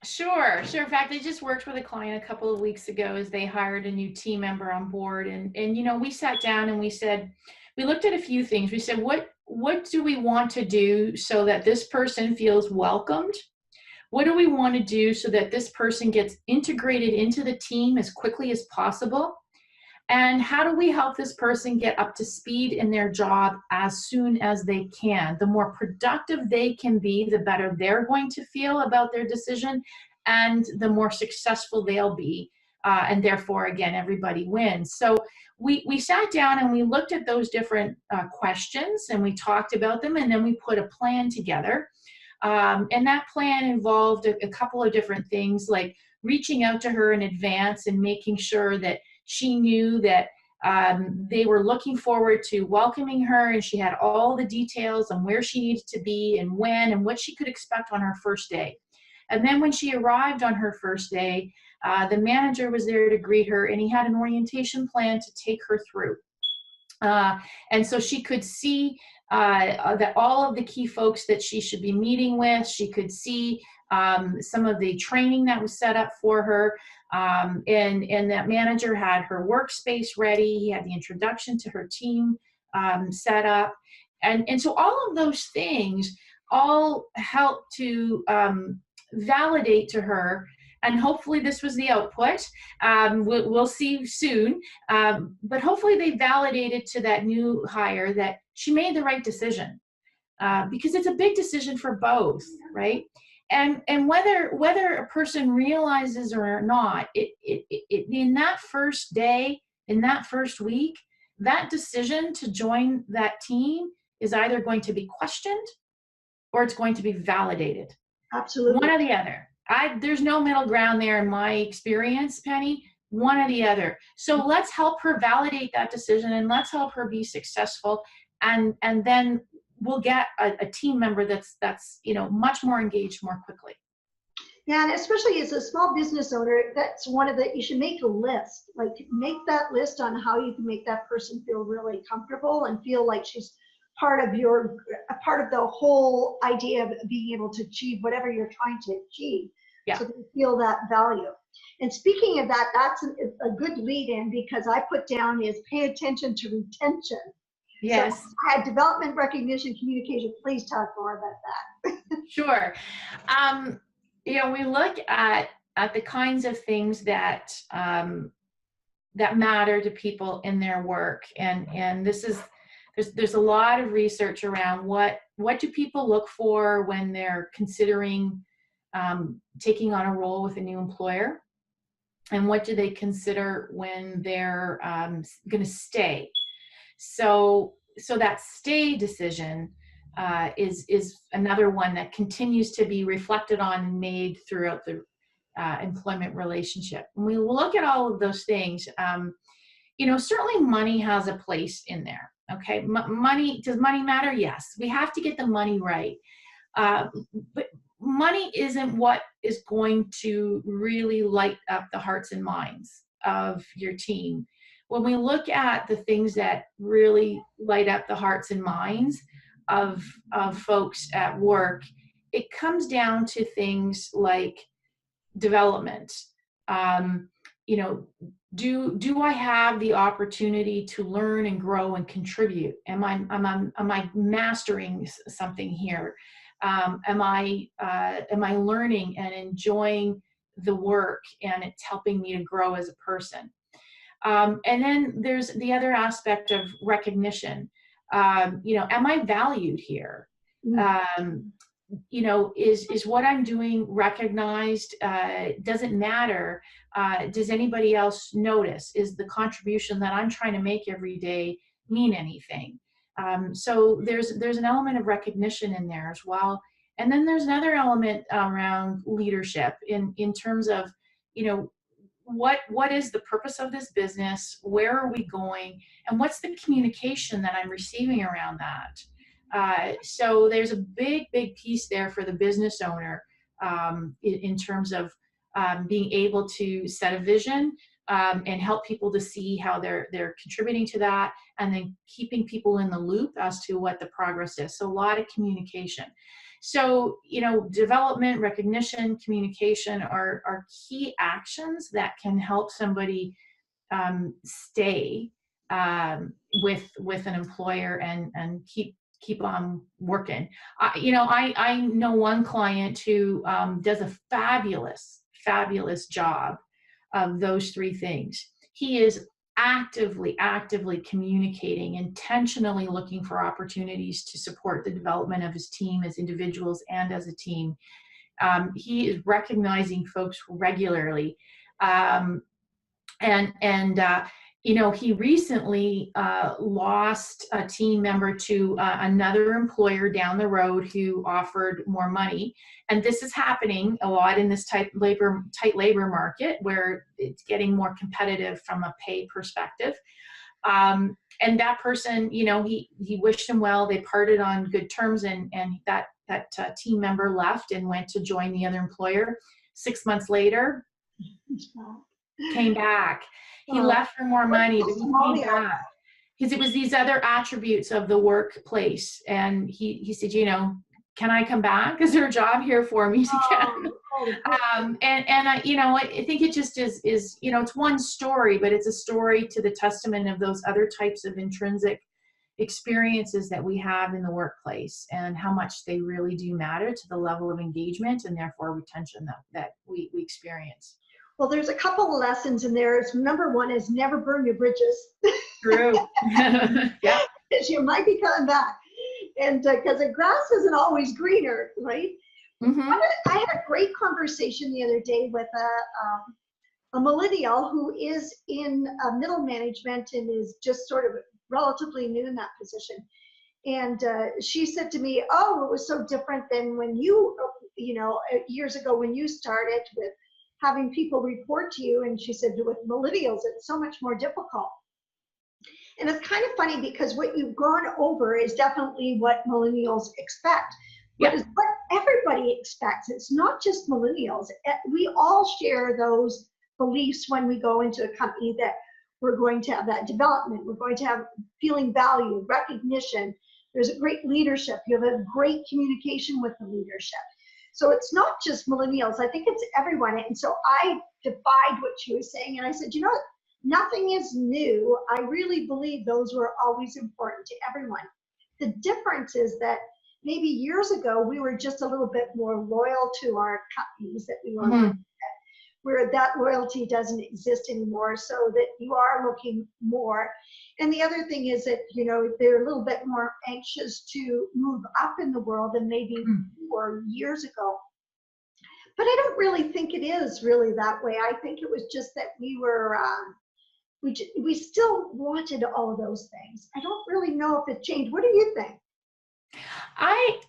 Sure. In fact, I just worked with a client a couple of weeks ago as they hired a new team member on board. And we sat down and we looked at a few things. We said, what do we want to do so that this person feels welcomed? What do we want to do so that this person gets integrated into the team as quickly as possible? And how do we help this person get up to speed in their job as soon as they can? The more productive they can be, the better they're going to feel about their decision, and the more successful they'll be. And therefore, again, everybody wins. So we sat down and we looked at those different questions and we talked about them, and then we put a plan together. And that plan involved a couple of different things, like reaching out to her in advance and making sure that she knew that they were looking forward to welcoming her, and she had all the details on where she needed to be and when and what she could expect on her first day. And then when she arrived on her first day, the manager was there to greet her, and he had an orientation plan to take her through. And so she could see that all of the key folks that she should be meeting with. She could see some of the training that was set up for her. And that manager had her workspace ready. He had the introduction to her team set up. And so all of those things all help to validate to her, and hopefully this was the output. We'll see soon. But hopefully they validated to that new hire that she made the right decision, because it's a big decision for both, right? And whether a person realizes or not, in that first day, in that first week, that decision to join that team is either going to be questioned or it's going to be validated.
Absolutely.
One or the other. There's no middle ground there in my experience, Penny. One or the other. So let's help her validate that decision, and let's help her be successful, and then we'll get a team member that's much more engaged more quickly.
Yeah, and especially as a small business owner, that's one of you should make a list. Like, make that list on how you can make that person feel really comfortable and feel like she's part of the whole idea of being able to achieve whatever you're trying to achieve.
Yeah. So
they feel that value. And speaking of that, that's a good lead in, because I put down is pay attention to retention.
Yes.
So I had development, recognition, communication. Please talk more about that.
Sure. We look at the kinds of things that that matter to people in their work, and there's a lot of research around what do people look for when they're considering taking on a role with a new employer, and what do they consider when they're going to stay. So that stay decision is another one that continues to be reflected on and made throughout the employment relationship. When we look at all of those things, certainly money has a place in there. Okay, does money matter? Yes, we have to get the money right. But money isn't what is going to really light up the hearts and minds of your team. When we look at the things that really light up the hearts and minds of folks at work, it comes down to things like development. Do I have the opportunity to learn and grow and contribute? Am I mastering something here? Am I learning and enjoying the work, and it's helping me to grow as a person? And then there's the other aspect of recognition. Am I valued here? Is what I'm doing recognized? Does it matter? Does anybody else notice? Is the contribution that I'm trying to make every day mean anything? So there's an element of recognition in there as well. And then there's another element around leadership in terms of, what is the purpose of this business? Where are we going? And what's the communication that I'm receiving around that? So there's a big piece there for the business owner in terms of being able to set a vision and help people to see how they're contributing to that, and then keeping people in the loop as to what the progress is. So a lot of communication. So, development, recognition, communication are key actions that can help somebody stay with an employer and keep on working. I know one client who does a fabulous job of those three things. He is actively communicating, intentionally looking for opportunities to support the development of his team as individuals and as a team. He is recognizing folks regularly. He recently lost a team member to another employer down the road who offered more money. And this is happening a lot in this tight labor market, where it's getting more competitive from a pay perspective. And that person, he wished him well. They parted on good terms, and that team member left and went to join the other employer. 6 months later, came back. He left for more money, but he came back because it was these other attributes of the workplace. And he said, can I come back? Is there a job here for me to get? I think it just is, it's one story, but it's a story to the testament of those other types of intrinsic experiences that we have in the workplace, and how much they really do matter to the level of engagement and therefore retention that we experience.
Well, there's a couple of lessons in there. Number one is never burn your bridges.
True. Yeah.
Because you might be coming back. And because the grass isn't always greener, right?
Mm-hmm.
I had a great conversation the other day with a millennial who is in middle management and is just sort of relatively new in that position. And she said to me, oh, it was so different than when years ago when you started with having people report to you. And she said, with millennials, it's so much more difficult. And it's kind of funny because what you've gone over is definitely what millennials expect. But it's what everybody expects. It's not just millennials. We all share those beliefs when we go into a company, that we're going to have that development. We're going to have feeling valued, recognition. There's a great leadership. You have a great communication with the leadership. So it's not just millennials. I think it's everyone. And so I defied what she was saying. And I said, nothing is new. I really believe those were always important to everyone. The difference is that maybe years ago, we were just a little bit more loyal to our companies that we were working at, where that loyalty doesn't exist anymore, so that you are looking more. And the other thing is that, they're a little bit more anxious to move up in the world than maybe 4 years ago. But I don't really think it is really that way. I think it was just that we were, we still wanted all of those things. I don't really know if it changed. What do you think?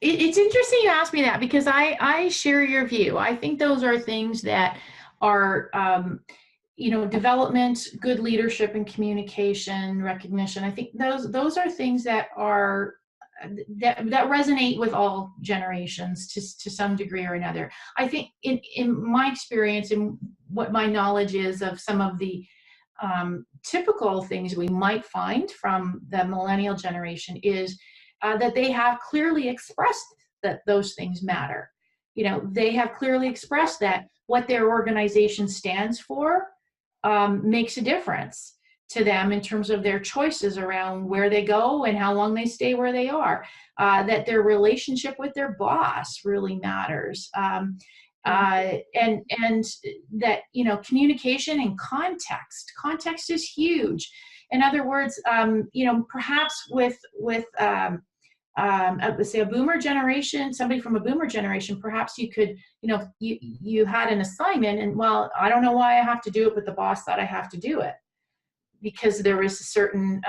It's interesting you ask me that, because I share your view. I think those are things that are, development, good leadership and communication, recognition. I think those are things that are that resonate with all generations to some degree or another. I think in my experience and what my knowledge is of some of the typical things we might find from the millennial generation is that they have clearly expressed that those things matter. They have clearly expressed that what their organization stands for makes a difference to them in terms of their choices around where they go and how long they stay where they are, that their relationship with their boss really matters. And that, communication and context is huge. In other words, perhaps with let's say a boomer generation, somebody from a boomer generation, perhaps you could, you had an assignment and, well, I don't know why I have to do it, but the boss thought I have to do it, because there was a certain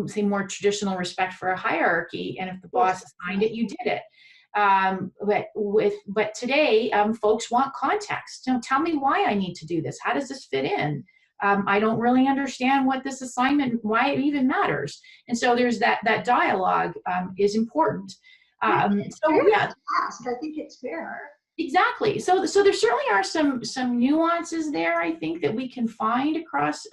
say more traditional respect for a hierarchy. And if the boss assigned it, you did it. But today, folks want context. Tell me why I need to do this. How does this fit in? I don't really understand what this assignment, why it even matters. And so there's that dialogue is important.
I
I
think it's fair.
Exactly. So there certainly are some nuances there, I think, that we can find across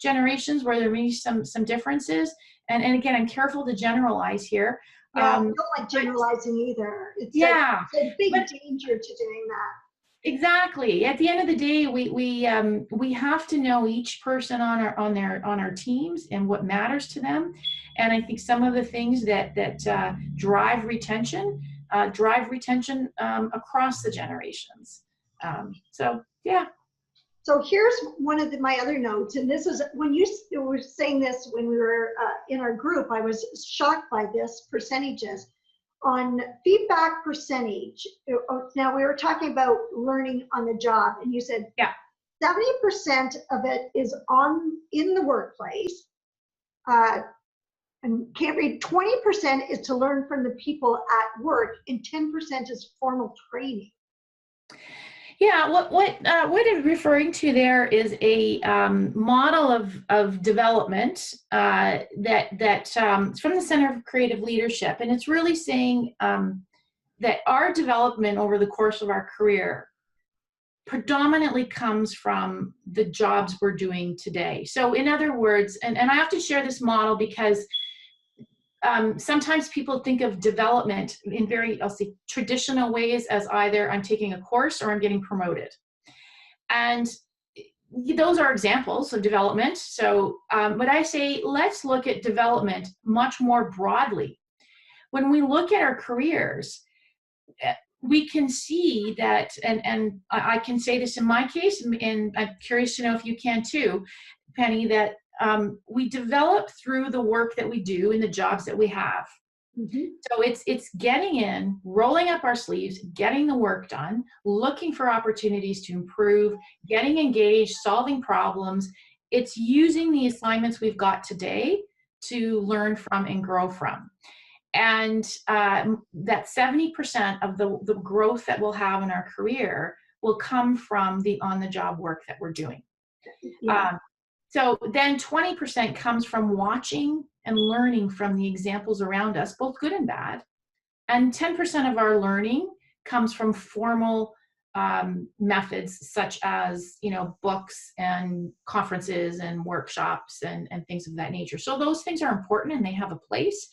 generations where there may be some differences. And again, I'm careful to generalize here.
Yeah, I don't like generalizing either. It's a big danger to doing that.
Exactly. At the end of the day, we have to know each person on our teams and what matters to them. And I think some of the things that drive retention across the generations.
So here's one of my other notes, and this is when you were saying this when we were in our group, I was shocked by this percentages on feedback percentage. Now we were talking about learning on the job, and you said 70% of it is in the workplace. And can't read. 20% is to learn from the people at work, and 10% is formal training.
Yeah, what I'm referring to there is a model of development that's from the Center for Creative Leadership, and it's really saying that our development over the course of our career predominantly comes from the jobs we're doing today. So in other words, and I have to share this model because sometimes people think of development in very, I'll say, traditional ways as either I'm taking a course or I'm getting promoted. And those are examples of development. So, but I say, let's look at development much more broadly. When we look at our careers, we can see that, and I can say this in my case, and I'm curious to know if you can too, Penny, that we develop through the work that we do in the jobs that we have. Mm-hmm. So it's getting in, rolling up our sleeves, getting the work done, looking for opportunities to improve, getting engaged, solving problems. It's using the assignments we've got today to learn from and grow from. And that 70% of the growth that we'll have in our career will come from the on-the-job work that we're doing. Yeah. So then 20% comes from watching and learning from the examples around us, both good and bad. And 10% of our learning comes from formal methods such as, books and conferences and workshops and things of that nature. So those things are important and they have a place.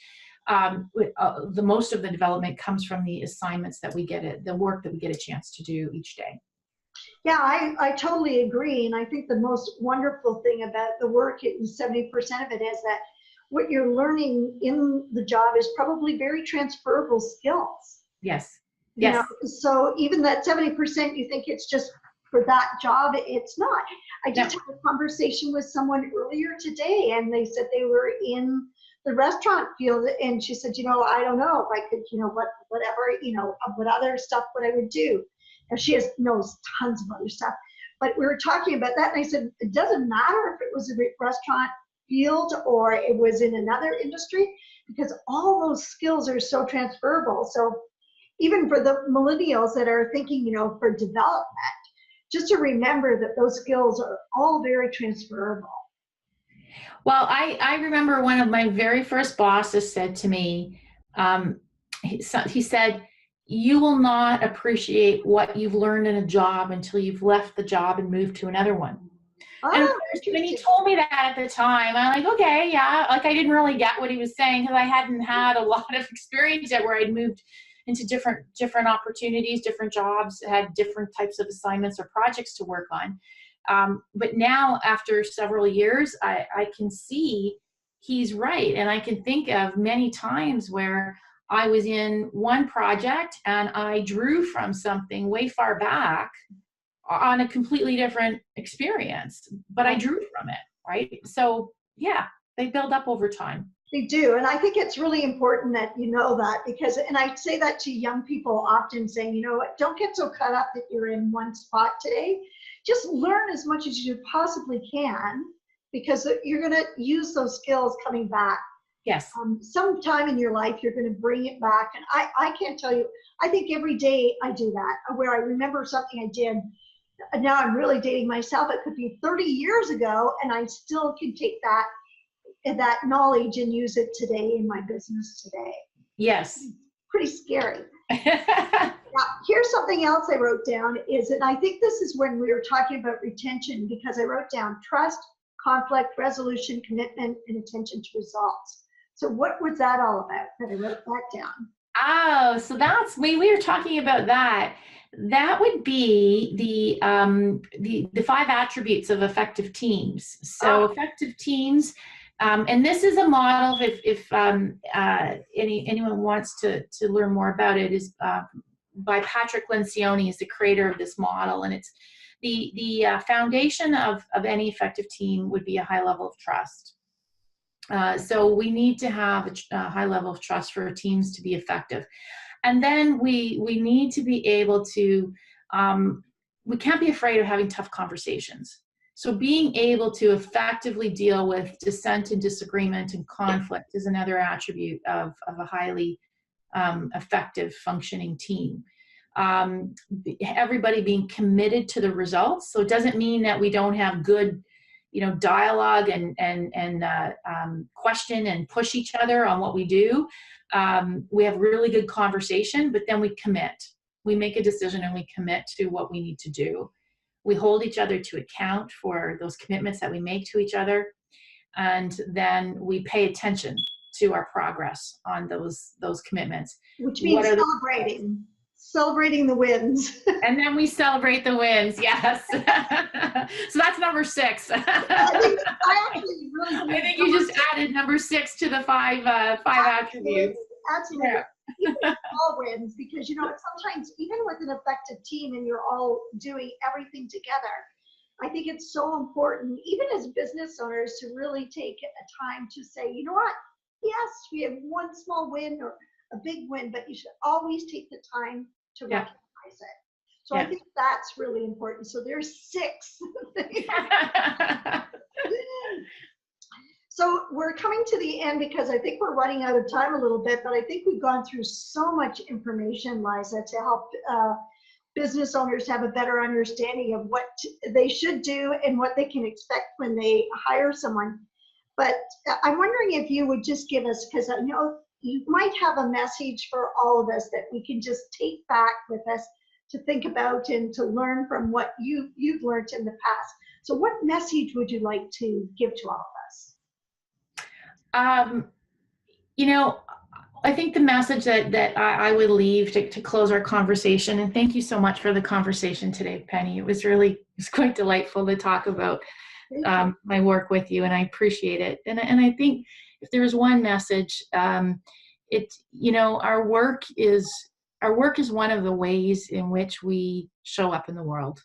The most of the development comes from the assignments that we get, the work that we get a chance to do each day.
Yeah, I totally agree. And I think the most wonderful thing about the work, 70% of it, is that what you're learning in the job is probably very transferable skills.
Yes.
Yes. So even that 70%, you think it's just for that job, it's not. I just had a conversation with someone earlier today, and they said they were in the restaurant field, and she said, I don't know if I could, what other stuff what I would do. And she knows tons of other stuff. But we were talking about that, and I said, it doesn't matter if it was a restaurant field or it was in another industry, because all those skills are so transferable. So even for the millennials that are thinking, for development, just to remember that those skills are all very transferable.
Well, I remember one of my very first bosses said to me, he said, you will not appreciate what you've learned in a job until you've left the job and moved to another one. And of course, when he told me that at the time, I'm like, okay, yeah. Like I didn't really get what he was saying because I hadn't had a lot of experience yet where I'd moved into different opportunities, different jobs, had different types of assignments or projects to work on. But now after several years, I can see he's right. And I can think of many times where I was in one project and I drew from something way far back on a completely different experience, but I drew from it, right? So yeah, they build up over time.
They do. And I think it's really important that you know that, because, and I say that to young people often, saying, don't get so caught up that you're in one spot today. Just learn as much as you possibly can because you're going to use those skills coming back.
Yes.
Sometime in your life, you're going to bring it back. And I can't tell you, I think every day I do that, where I remember something I did. And now I'm really dating myself. It could be 30 years ago, and I still can take that knowledge and use it today in my business today.
Yes.
Pretty scary. Now, here's something else I wrote down and I think this is when we were talking about retention, because I wrote down trust, conflict, resolution, commitment, and attention to results. So what was that all about that I wrote that down?
Oh, so we were talking about that. That would be the 5 attributes of effective teams. So effective teams, and this is a model, if anyone wants to learn more about it, is by Patrick Lencioni, is the creator of this model. And it's the foundation of any effective team would be a high level of trust. So we need to have a high level of trust for our teams to be effective. And then we need to be able to, we can't be afraid of having tough conversations. So being able to effectively deal with dissent and disagreement and conflict is another attribute of a highly effective functioning team. Everybody being committed to the results. So it doesn't mean that we don't have good, dialogue and question and push each other on what we do. We have really good conversation, but then we commit. We make a decision and we commit to what we need to do. We hold each other to account for those commitments that we make to each other. And then we pay attention to our progress on those commitments.
Which means celebrating the wins.
And then we celebrate the wins, yes. So that's number 6.
I think
you just added number 6 to the 5 attributes.
Absolutely. Yeah. Even all wins, because sometimes even with an effective team and you're all doing everything together, I think it's so important, even as business owners, to really take a time to say, you know what? Yes, we have one small win or a big win, but you should always take the time to recognize it. So I think that's really important. So there's 6. So we're coming to the end because I think we're running out of time a little bit, but I think we've gone through so much information, Liza, to help business owners have a better understanding of what they should do and what they can expect when they hire someone. But I'm wondering if you would just give us, because I know you might have a message for all of us that we can just take back with us to think about and to learn from what you've learned in the past. So what message would you like to give to all of us?
I think the message that I would leave to close our conversation, and thank you so much for the conversation today, Penny. It was quite delightful to talk about my work with you, and I appreciate it. And I think if there was one message, our work is one of the ways in which we show up in the world.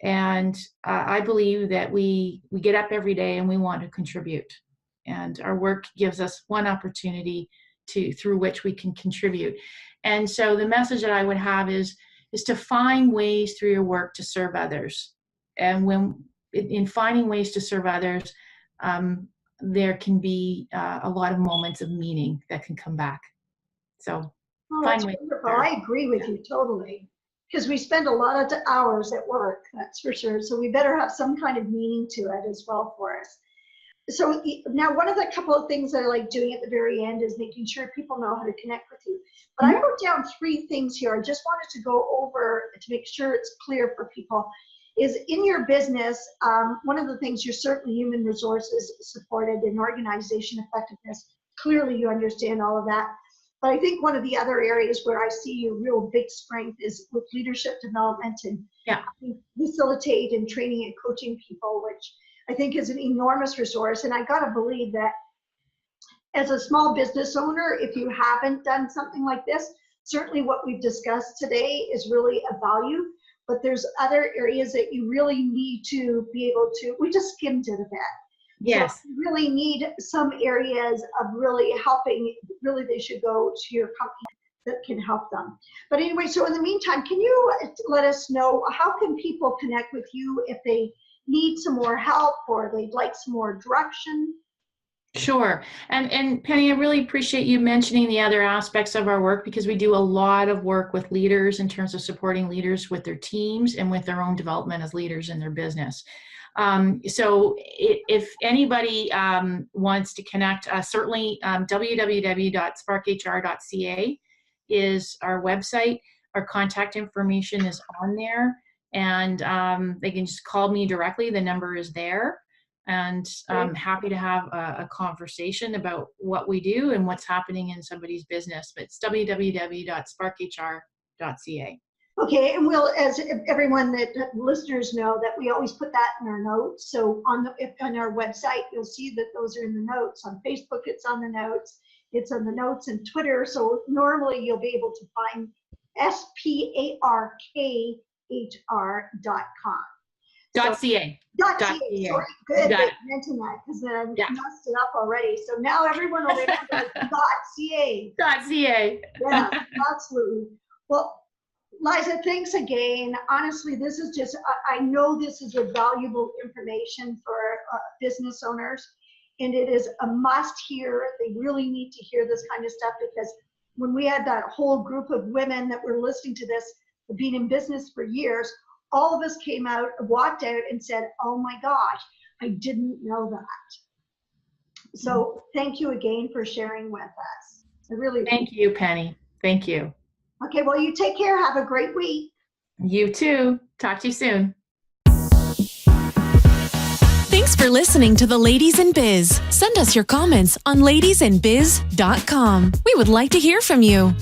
And I believe that we get up every day and we want to contribute. And our work gives us one opportunity through which we can contribute. And so the message that I would have is to find ways through your work to serve others. And when in finding ways to serve others, there can be a lot of moments of meaning that can come back. So
that's wonderful. I agree with you totally. Because we spend a lot of hours at work, that's for sure. So we better have some kind of meaning to it as well for us. So now one of the couple of things that I like doing at the very end is making sure people know how to connect with you. But I wrote down 3 things here. I just wanted to go over to make sure it's clear for people. Is in your business, one of the things, you're certainly human resources supported and organization effectiveness. Clearly you understand all of that. But I think one of the other areas where I see your real big strength is with leadership development and facilitate and training and coaching people, which I think is an enormous resource. And I gotta believe that as a small business owner, if you haven't done something like this, certainly what we've discussed today is really a value, but there's other areas that you really need to be able to, we just skimmed it a bit.
Yes.
So you really need some areas of really helping, really they should go to your company that can help them. But anyway, so in the meantime, can you let us know, how can people connect with you if they need some more help or they'd like some more direction?
Sure. And Penny, I really appreciate you mentioning the other aspects of our work, because we do a lot of work with leaders in terms of supporting leaders with their teams and with their own development as leaders in their business. So if anybody wants to connect, certainly www.sparkhr.ca is our website. Our contact information is on there, and they can just call me directly. The number is there. And I'm happy to have a conversation about what we do and what's happening in somebody's business. But it's www.sparkhr.ca.
Okay, and we'll, as everyone that listeners know, that we always put that in our notes. So on our website, you'll see that those are in the notes. On Facebook, it's on the notes. It's on the notes and Twitter. So normally you'll be able to find SparkHR.com.
.ca.
.ca. Sorry, good that you mentioned that, because I messed it up already. So now everyone will remember .ca.
.ca.
Yeah, absolutely. Well, Liza, thanks again. Honestly, this is just, I know this is a valuable information for business owners, and it is a must hear. They really need to hear this kind of stuff, because when we had that whole group of women that were listening to this, being in business for years, all of us came out, walked out and said, oh my gosh, I didn't know that. So thank you again for sharing with us. I really
Thank you, Penny. Thank you.
Okay, well, you take care. Have a great week.
You too. Talk to you soon.
Thanks for listening to the Ladies in Biz. Send us your comments on ladiesinbiz.com. We would like to hear from you.